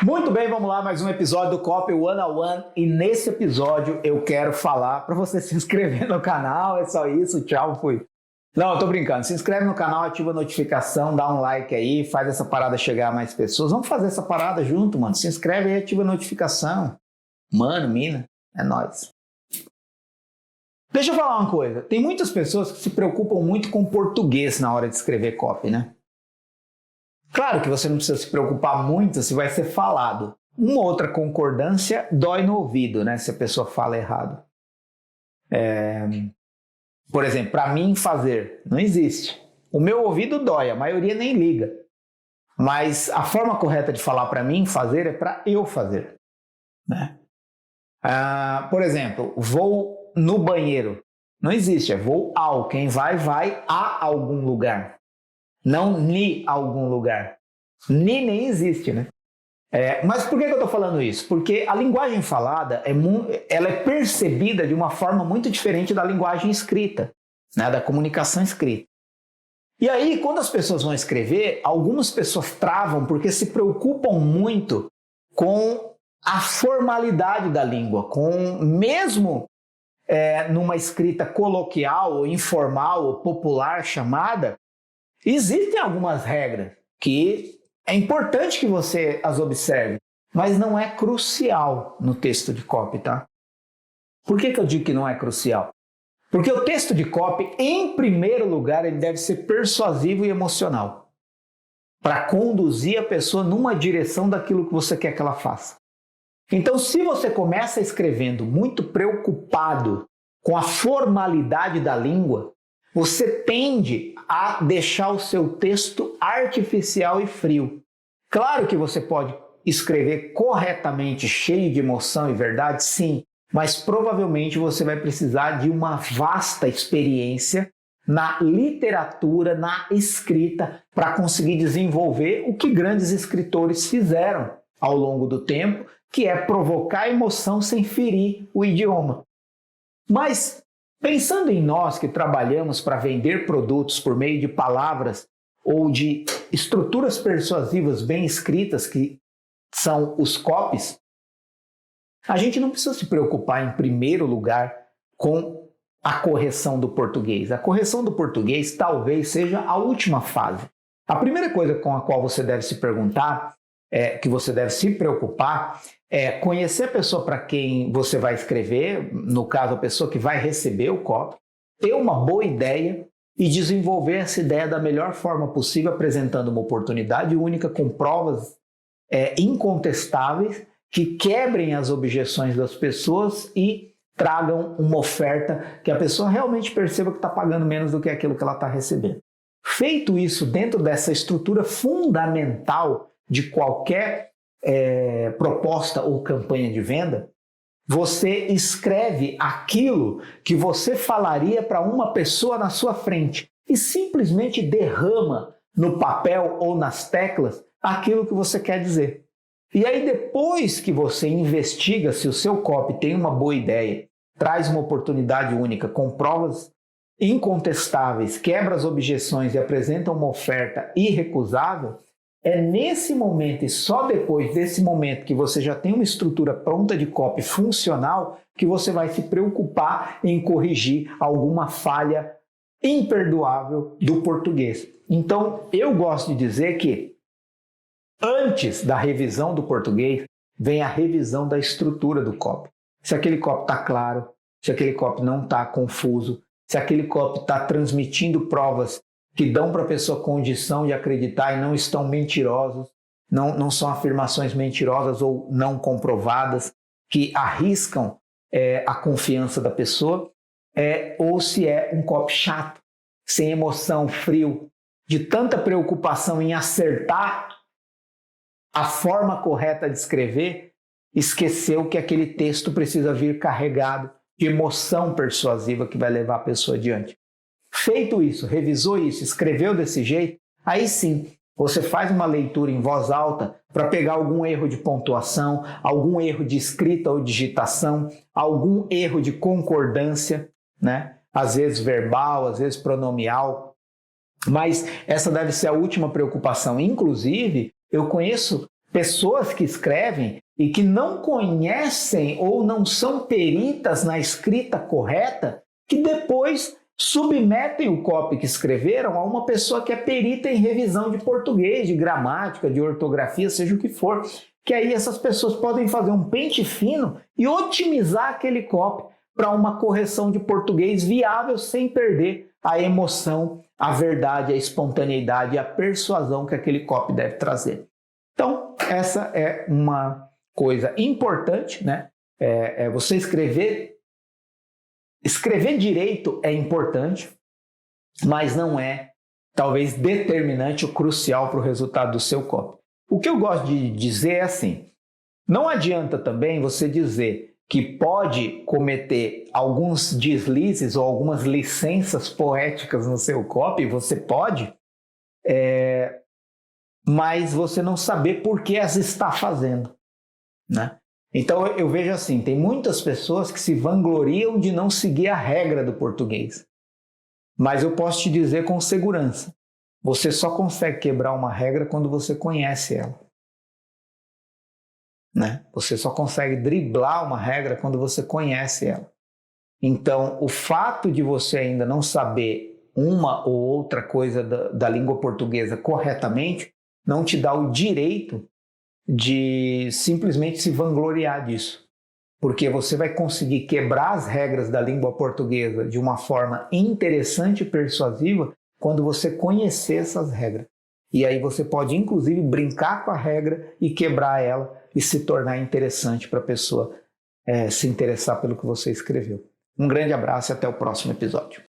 Muito bem, vamos lá, mais um episódio do Copy One on One e nesse episódio eu quero falar para você se inscrever no canal, é só isso, tchau, fui. Não, eu tô brincando, se inscreve no canal, ativa a notificação, dá um like aí, faz essa parada chegar a mais pessoas, vamos fazer essa parada junto, mano, se inscreve aí, ativa a notificação. Mano, mina, é nóis. Deixa eu falar uma coisa, tem muitas pessoas que se preocupam muito com português na hora de escrever copy, né? Claro que você não precisa se preocupar muito se vai ser falado. Uma outra concordância dói no ouvido, né? Se a pessoa fala errado. Por exemplo, para mim fazer, não existe. O meu ouvido dói, a maioria nem liga. Mas a forma correta de falar para mim fazer é para eu fazer, né? Por exemplo, vou no banheiro. Não existe, é vou ao. Quem vai a algum lugar. Não ni algum lugar. Ni nem existe, né? Mas por que eu estou falando isso? Porque a linguagem falada ela é percebida de uma forma muito diferente da linguagem escrita, né? Da comunicação escrita. E aí, quando as pessoas vão escrever, algumas pessoas travam porque se preocupam muito com a formalidade da língua, mesmo numa escrita coloquial, ou informal, ou popular chamada, existem algumas regras que é importante que você as observe, mas não é crucial no texto de copy, tá? Por que eu digo que não é crucial? Porque o texto de copy, em primeiro lugar, ele deve ser persuasivo e emocional, para conduzir a pessoa numa direção daquilo que você quer que ela faça. Então, se você começa escrevendo muito preocupado com a formalidade da língua, você tende a deixar o seu texto artificial e frio. Claro que você pode escrever corretamente, cheio de emoção e verdade, sim, mas provavelmente você vai precisar de uma vasta experiência na literatura, na escrita, para conseguir desenvolver o que grandes escritores fizeram ao longo do tempo, que é provocar emoção sem ferir o idioma. Mas pensando em nós que trabalhamos para vender produtos por meio de palavras ou de estruturas persuasivas bem escritas, que são os copies, a gente não precisa se preocupar em primeiro lugar com a correção do português. A correção do português talvez seja a última fase. A primeira coisa com a qual você deve se perguntar, que você deve se preocupar, é conhecer a pessoa para quem você vai escrever, no caso a pessoa que vai receber o copy, ter uma boa ideia e desenvolver essa ideia da melhor forma possível, apresentando uma oportunidade única com provas incontestáveis que quebrem as objeções das pessoas e tragam uma oferta que a pessoa realmente perceba que está pagando menos do que aquilo que ela está recebendo. Feito isso dentro dessa estrutura fundamental de qualquer proposta ou campanha de venda, você escreve aquilo que você falaria para uma pessoa na sua frente e simplesmente derrama no papel ou nas teclas aquilo que você quer dizer. E aí depois que você investiga se o seu copy tem uma boa ideia, traz uma oportunidade única com provas incontestáveis, quebra as objeções e apresenta uma oferta irrecusável, é nesse momento e só depois desse momento que você já tem uma estrutura pronta de copy funcional que você vai se preocupar em corrigir alguma falha imperdoável do português. Então, eu gosto de dizer que antes da revisão do português, vem a revisão da estrutura do copy. Se aquele copy está claro, se aquele copy não está confuso, se aquele copy está transmitindo provas que dão para a pessoa condição de acreditar e não estão mentirosos, não são afirmações mentirosas ou não comprovadas, que arriscam a confiança da pessoa, ou se é um copy chato, sem emoção, frio, de tanta preocupação em acertar a forma correta de escrever, esqueceu que aquele texto precisa vir carregado de emoção persuasiva que vai levar a pessoa adiante. Feito isso, revisou isso, escreveu desse jeito, aí sim, você faz uma leitura em voz alta para pegar algum erro de pontuação, algum erro de escrita ou digitação, algum erro de concordância, né? Às vezes verbal, às vezes pronomial, mas essa deve ser a última preocupação. Inclusive, eu conheço pessoas que escrevem e que não conhecem ou não são peritas na escrita correta, que depois submetem o copy que escreveram a uma pessoa que é perita em revisão de português, de gramática, de ortografia, seja o que for, que aí essas pessoas podem fazer um pente fino e otimizar aquele copy para uma correção de português viável sem perder a emoção, a verdade, a espontaneidade e a persuasão que aquele copy deve trazer. Então, essa é uma coisa importante, né? Você escrever direito é importante, mas não é, talvez, determinante ou crucial para o resultado do seu copy. O que eu gosto de dizer é assim, não adianta também você dizer que pode cometer alguns deslizes ou algumas licenças poéticas no seu copy, você pode, mas você não saber por que as está fazendo, né? Então eu vejo assim, tem muitas pessoas que se vangloriam de não seguir a regra do português. Mas eu posso te dizer com segurança, você só consegue quebrar uma regra quando você conhece ela. Né? Você só consegue driblar uma regra quando você conhece ela. Então, o fato de você ainda não saber uma ou outra coisa da língua portuguesa corretamente não te dá o direito de simplesmente se vangloriar disso. Porque você vai conseguir quebrar as regras da língua portuguesa de uma forma interessante e persuasiva quando você conhecer essas regras. E aí você pode, inclusive, brincar com a regra e quebrar ela e se tornar interessante para a pessoa se interessar pelo que você escreveu. Um grande abraço e até o próximo episódio.